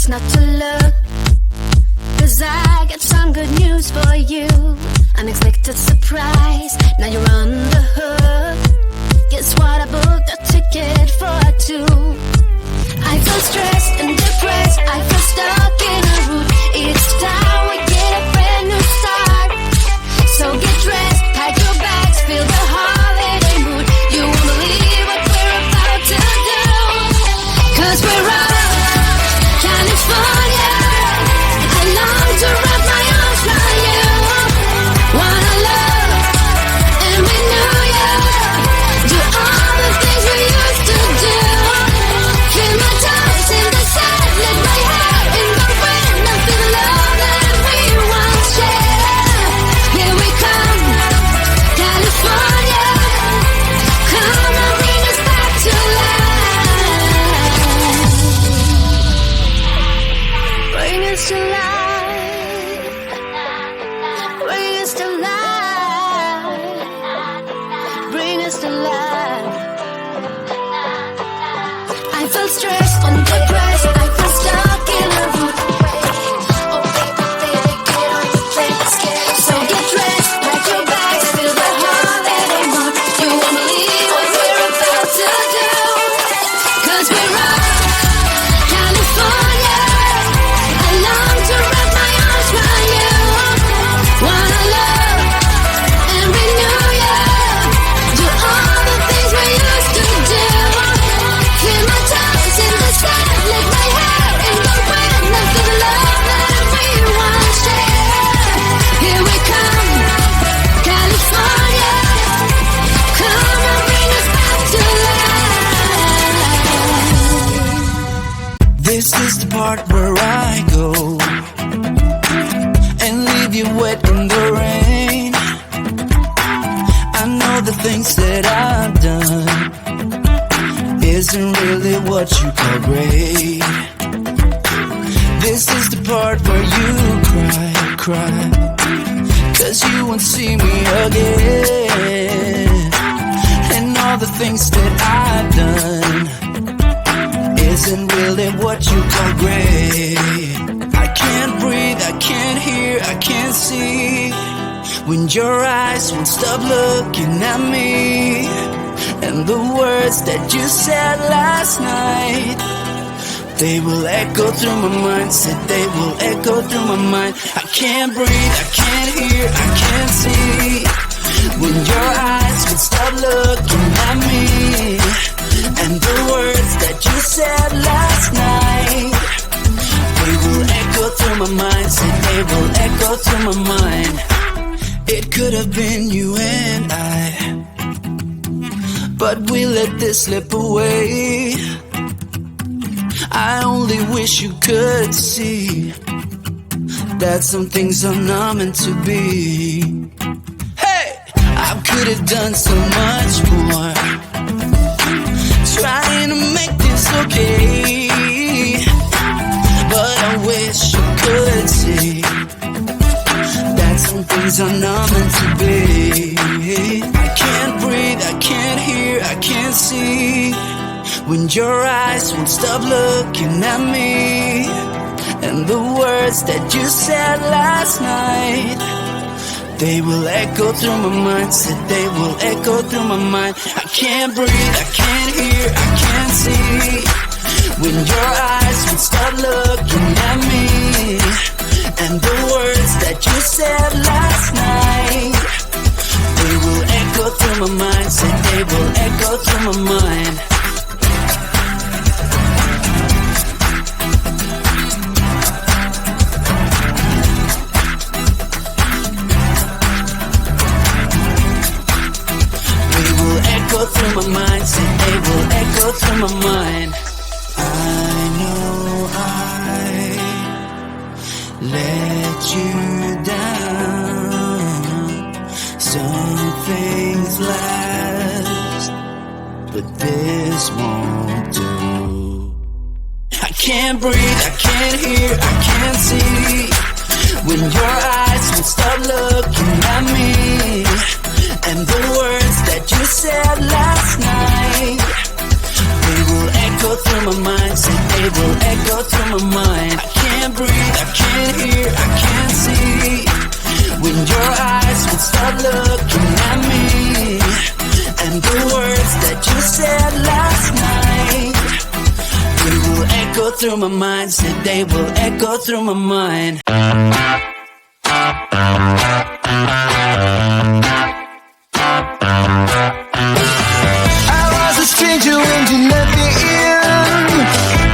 best not to look, 'cause I got some good news for you. Unexpected surprise, now you're on the hook. Guess what, I booked a ticket for two. I feel stressed and depressed, I feel stuck in a route. Each time we get a brand new start. So get dressed, pack your bags, feel the holiday mood. You won't believe what we're about to do, 'cause we're out California. I long to wrap my arms around you. Wanna love and renew you. Do all the things we used to do. Feel my toes in the sand, let my hair in the wind. I feel the love that we once shared. Here we come, California. Come and bring us back to life. Bring us to life. Bring us to life. Bring us to life. I feel stressed and depressed, I feel stuck in a route. Oh baby, get on the plane, let's get it. So get dressed, pack your bags, feel the holiday mood. You won't believe what we're about to do, 'cause we're out California. I long to wrap my arms around you. Wanna love and renew you. Do all the things we used to do. Feel my toes in the sand, let my hair in the wind. I feel the love that we once shared. Here we come, California. Come and bring us back to life. This is the part where I go and leave you wet in the rain. I know the things that I've done isn't really what you call great. This is the part where you cry, 'cause you won't see me again. And all the things that I've done isn't really what you call great. I can't breathe, I can't hear, I can't see, when your eyes won't stop looking at me. And the words that you said last night, they will echo through my mind. Said they will echo through my mind. I can't breathe, I can't hear, I can't see, when your eyes will stop looking at me. And the words that you said last night, they will echo through my mind. Said they will echo through my mind. It could have been you and I, but we let this slip away. I only wish you could see that some things are not meant to be. Hey, I could have done so much more, trying to make this okay, but I wish you could see that some things are not meant to be. I can't breathe, I can't hear, I can't see, when your eyes won't stop looking at me. And the words that you said last night, they will echo through my mind. Said they will echo through my mind. I can't breathe, I can't hear, I can't see, when your eyes won't stop looking at me. And the words that you said last night, they will echo through my mind. Said they will echo through my mind. They will echo through my mind. Said they will echo through my mind. I know I let you down. Some things last, but this won't do. I can't breathe, I can't hear, I can't see, when your eyes will stop looking at me. And the words that you said last night, they will echo through my mind. Say they will echo through my mind. through my mind. Said they will echo through my mind. I was a stranger when you let me in.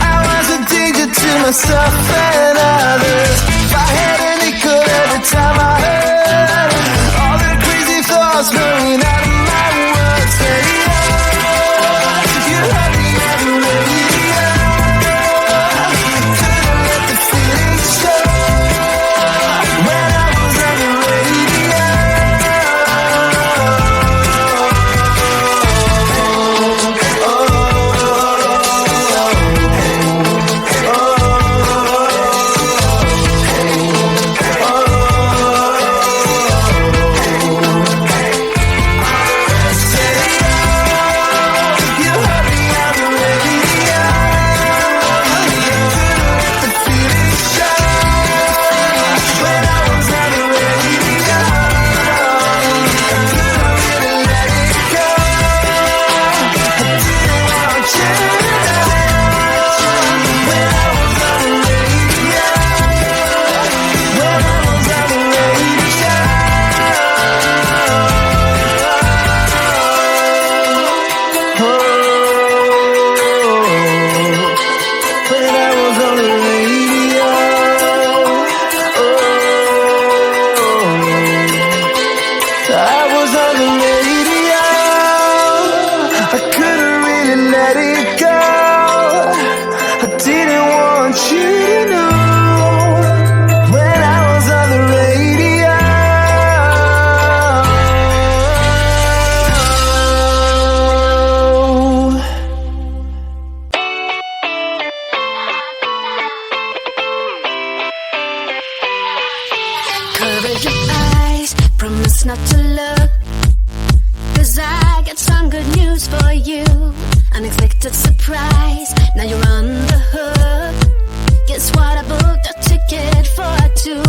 I was a danger to myself and others. If I had any good every time I heard all the crazy thoughts flowing out of my words. Say, oh, you had me at the radio. Couldn't let the feeling show when I was on the radio. Cover your eyes, promise not to look, 'cause I got some good news for you. Unexpected surprise, now you're on the hook. Guess what, I booked a ticket for two.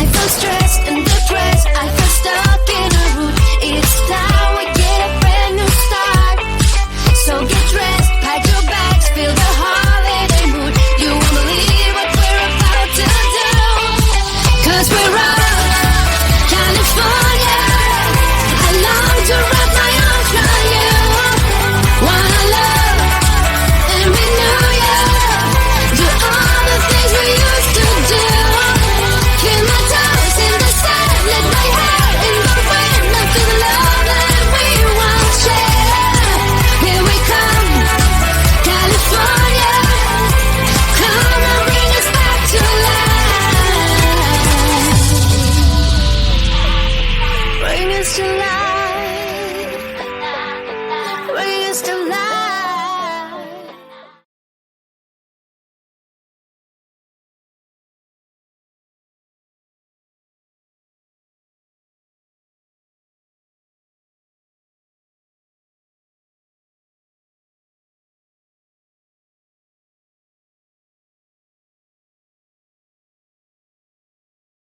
I feel stressed and depressed, I feel stuck in a route. It's time we get a brand new start. So get dressed, pack your bags, feel the holiday mood. You won't believe what we're about to do, 'cause we're out, California. I long to wrap my arms around you. Wanna love and renew you. Do all the things we used to do. Feel my toes in the sand, let my hair in the wind. I feel the love that we once shared. Here we come, California. Come and bring us back to life. Bring us to life.